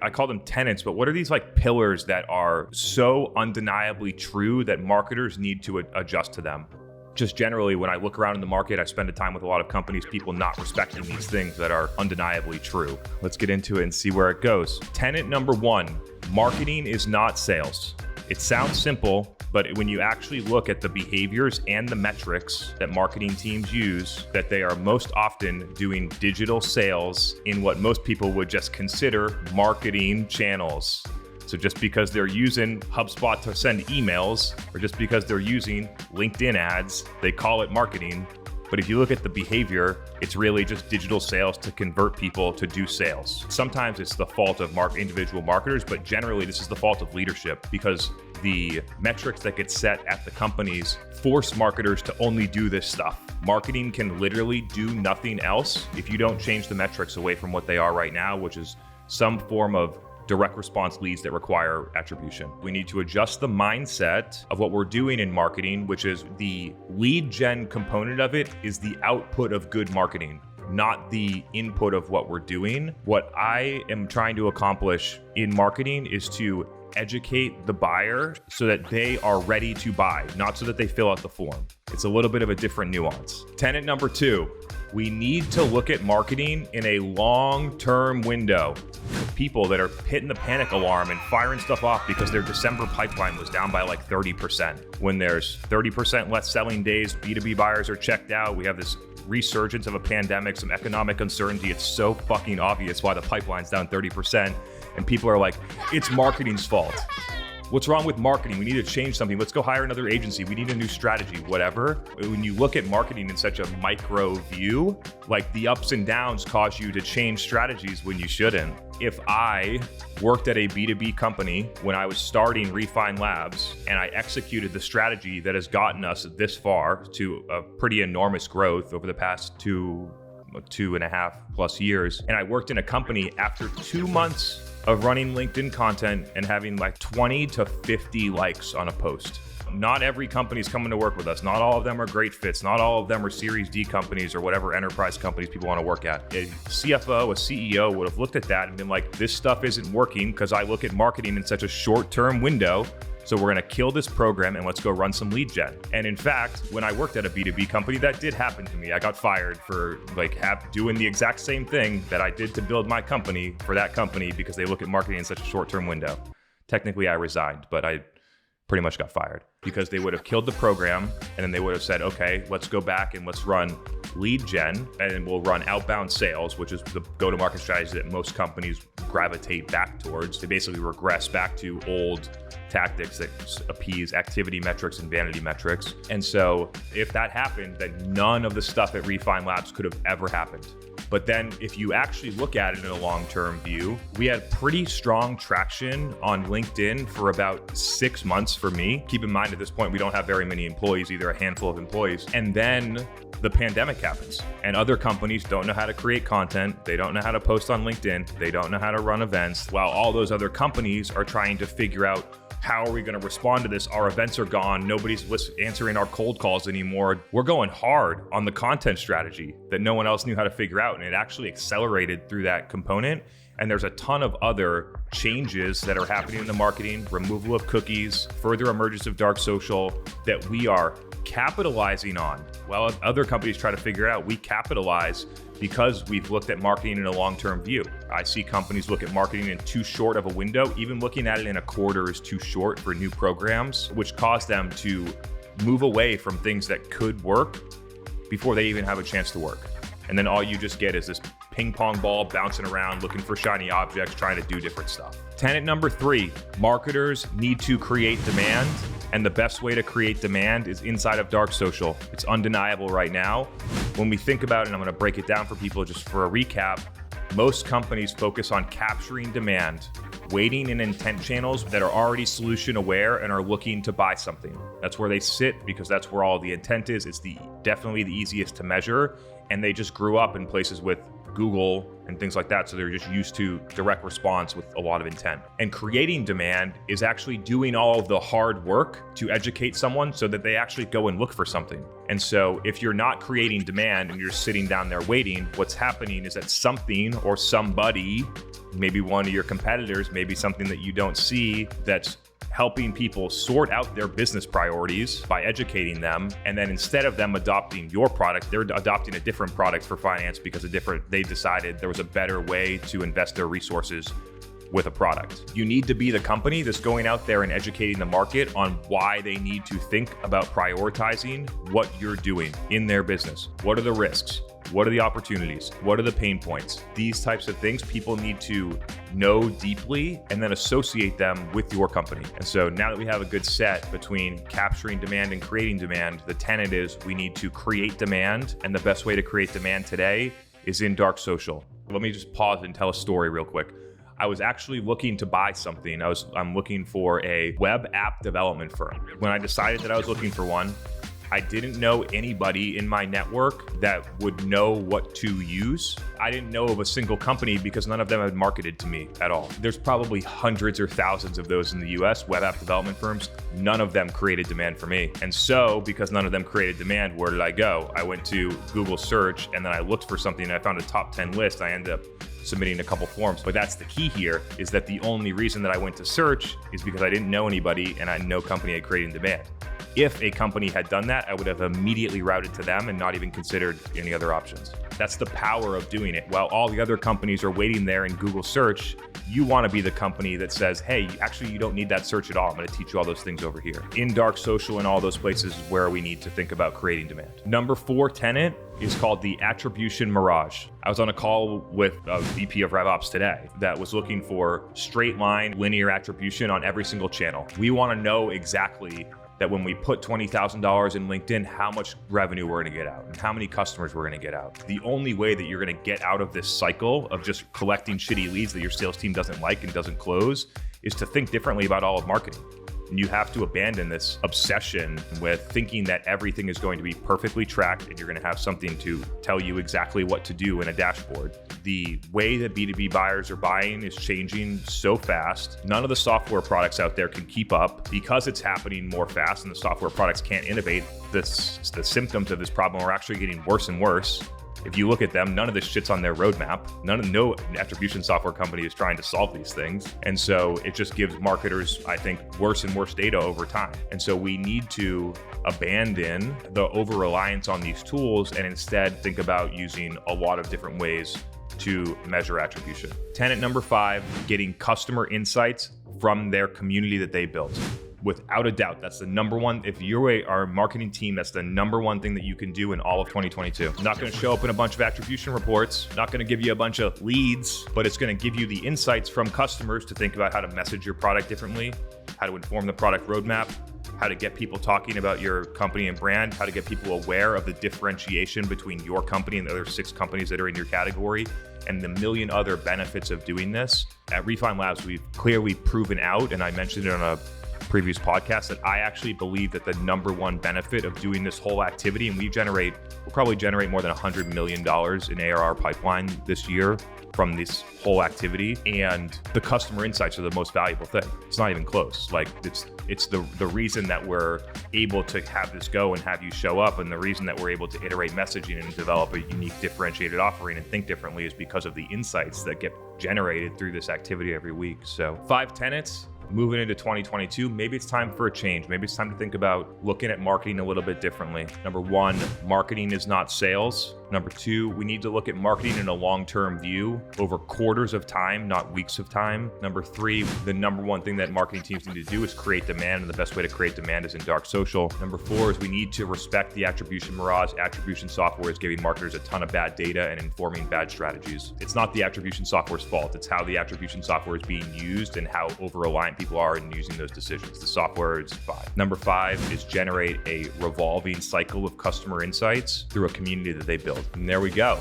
I call them tenets, but what are these like pillars that are so undeniably true that marketers need to adjust to them? Just generally, when I look around in the market, I spend time with a lot of companies, people not respecting these things that are undeniably true. Let's get into it and see where it goes. Tenet number 1, marketing is not sales. It sounds simple, but when you actually look at the behaviors and the metrics that marketing teams use, that they are most often doing digital sales in what most people would just consider marketing channels. So just because they're using HubSpot to send emails, or just because they're using LinkedIn ads, they call it marketing. But if you look at the behavior, it's really just digital sales to convert people to do sales. Sometimes it's the fault of individual marketers, but generally this is the fault of leadership, because the metrics that get set at the companies force marketers to only do this stuff. Marketing can literally do nothing else if you don't change the metrics away from what they are right now, which is some form of direct response leads that require attribution. We need to adjust the mindset of what we're doing in marketing, which is the lead gen component of it is the output of good marketing, not the input of what we're doing. What I am trying to accomplish in marketing is to educate the buyer so that they are ready to buy, not so that they fill out the form. It's a little bit of a different nuance. Tenet number 2, we need to look at marketing in a long-term window. People that are hitting the panic alarm and firing stuff off because their December pipeline was down by like 30%. When there's 30% less selling days, B2B buyers are checked out. We have this resurgence of a pandemic, some economic uncertainty. It's so fucking obvious why the pipeline's down 30%. And people are like, it's marketing's fault. What's wrong with marketing? We need to change something. Let's go hire another agency. We need a new strategy, whatever. When you look at marketing in such a micro view, like the ups and downs cause you to change strategies when you shouldn't. If I worked at a B2B company when I was starting Refine Labs and I executed the strategy that has gotten us this far to a pretty enormous growth over the past 2.5 plus years, and I worked in a company after 2 months of running LinkedIn content and having like 20 to 50 likes on a post. Not every company is coming to work with us. Not all of them are great fits. Not all of them are Series D companies or whatever enterprise companies people want to work at. A CFO, a CEO would have looked at that and been like, this stuff isn't working because I look at marketing in such a short-term window. So we're going to kill this program and let's go run some lead gen. And in fact, when I worked at a B2B company, that did happen to me. I got fired for doing the exact same thing that I did to build my company for that company because they look at marketing in such a short-term window. Technically, I resigned, but I pretty much got fired because they would have killed the program and then they would have said, okay, let's go back and let's run lead gen and we'll run outbound sales, which is the go-to-market strategy that most companies gravitate back towards. They basically regress back to old tactics that appease activity metrics and vanity metrics. And so if that happened, then none of the stuff at Refine Labs could have ever happened. But then if you actually look at it in a long-term view, we had pretty strong traction on LinkedIn for about 6 months for me. Keep in mind at this point, we don't have very many employees, either a handful of employees. And then the pandemic happens and other companies don't know how to create content. They don't know how to post on LinkedIn. They don't know how to run events, while all those other companies are trying to figure out, how are we going to respond to this? Our events are gone. Nobody's answering our cold calls anymore. We're going hard on the content strategy that no one else knew how to figure out. And it actually accelerated through that component. And there's a ton of other changes that are happening in the marketing, removal of cookies, further emergence of dark social that we are capitalizing on. While other companies try to figure out, we capitalize because we've looked at marketing in a long-term view. I see companies look at marketing in too short of a window. Even looking at it in a quarter is too short for new programs, which cause them to move away from things that could work before they even have a chance to work. And then all you just get is this ping pong ball bouncing around, looking for shiny objects, trying to do different stuff. Tenet number 3, marketers need to create demand. And the best way to create demand is inside of dark social. It's undeniable right now. When we think about it, and I'm going to break it down for people just for a recap, most companies focus on capturing demand, waiting in intent channels that are already solution aware and are looking to buy something. That's where they sit because that's where all the intent is. It's definitely the easiest to measure. And they just grew up in places with Google and things like that. So they're just used to direct response with a lot of intent. And creating demand is actually doing all of the hard work to educate someone so that they actually go and look for something. And so if you're not creating demand and you're sitting down there waiting, what's happening is that something or somebody, maybe one of your competitors, maybe something that you don't see, that's helping people sort out their business priorities by educating them. And then instead of them adopting your product, they're adopting a different product for finance because they decided there was a better way to invest their resources with a product. You need to be the company that's going out there and educating the market on why they need to think about prioritizing what you're doing in their business. What are the risks? What are the opportunities? What are the pain points? These types of things people need to know deeply and then associate them with your company. And so now that we have a good set between capturing demand and creating demand, the tenet is we need to create demand. And the best way to create demand today is in dark social. Let me just pause and tell a story real quick. I was actually looking to buy something. I'm looking for a web app development firm. When I decided that I was looking for one, I didn't know anybody in my network that would know what to use. I didn't know of a single company because none of them had marketed to me at all. There's probably hundreds or thousands of those in the US, web app development firms. None of them created demand for me. And so because none of them created demand, where did I go? I went to Google search and then I looked for something and I found a top 10 list. I ended up submitting a couple forms. But that's the key here, is that the only reason that I went to search is because I didn't know anybody and I had no company had created demand. If a company had done that, I would have immediately routed to them and not even considered any other options. That's the power of doing it. While all the other companies are waiting there in Google search, you want to be the company that says, hey, actually, you don't need that search at all. I'm going to teach you all those things over here. In dark social and all those places is where we need to think about creating demand. Number 4 tenet is called the attribution mirage. I was on a call with a VP of RevOps today that was looking for straight line linear attribution on every single channel. We want to know exactly that when we put $20,000 in LinkedIn, how much revenue we're gonna get out and how many customers we're gonna get out. The only way that you're gonna get out of this cycle of just collecting shitty leads that your sales team doesn't like and doesn't close is to think differently about all of marketing. And you have to abandon this obsession with thinking that everything is going to be perfectly tracked and you're going to have something to tell you exactly what to do in a dashboard. The way that B2B buyers are buying is changing so fast. None of the software products out there can keep up because it's happening more fast and the software products can't innovate. The symptoms of this problem are actually getting worse and worse. If you look at them, none of this shit's on their roadmap. No attribution software company is trying to solve these things. And so it just gives marketers, I think, worse and worse data over time. And so we need to abandon the over-reliance on these tools and instead think about using a lot of different ways to measure attribution. Tenet number 5, getting customer insights from their community that they built. Without a doubt, that's the number one. If you're our marketing team, that's the number one thing that you can do in all of 2022. Not going to show up in a bunch of attribution reports, not going to give you a bunch of leads, but it's going to give you the insights from customers to think about how to message your product differently, how to inform the product roadmap, how to get people talking about your company and brand, how to get people aware of the differentiation between your company and the other 6 companies that are in your category, and the million other benefits of doing this. At Refine Labs, we've clearly proven out, and I mentioned it on a previous podcast, that I actually believe that the number one benefit of doing this whole activity, and we'll probably generate more than $100 million in ARR pipeline this year from this whole activity, and the customer insights are the most valuable thing. It's not even close. Like it's the reason that we're able to have this go and have you show up, and the reason that we're able to iterate messaging and develop a unique differentiated offering and think differently is because of the insights that get generated through this activity every week. So 5 tenets. Moving into 2022, maybe it's time for a change. Maybe it's time to think about looking at marketing a little bit differently. Number 1, marketing is not sales. Number 2, we need to look at marketing in a long-term view over quarters of time, not weeks of time. Number 3, the number one thing that marketing teams need to do is create demand, and the best way to create demand is in dark social. Number 4 is we need to respect the attribution mirage. Attribution software is giving marketers a ton of bad data and informing bad strategies. It's not the attribution software's fault. It's how the attribution software is being used and how over-reliant people are in using those decisions. The software is fine. Number 5 is generate a revolving cycle of customer insights through a community that they build. And there we go.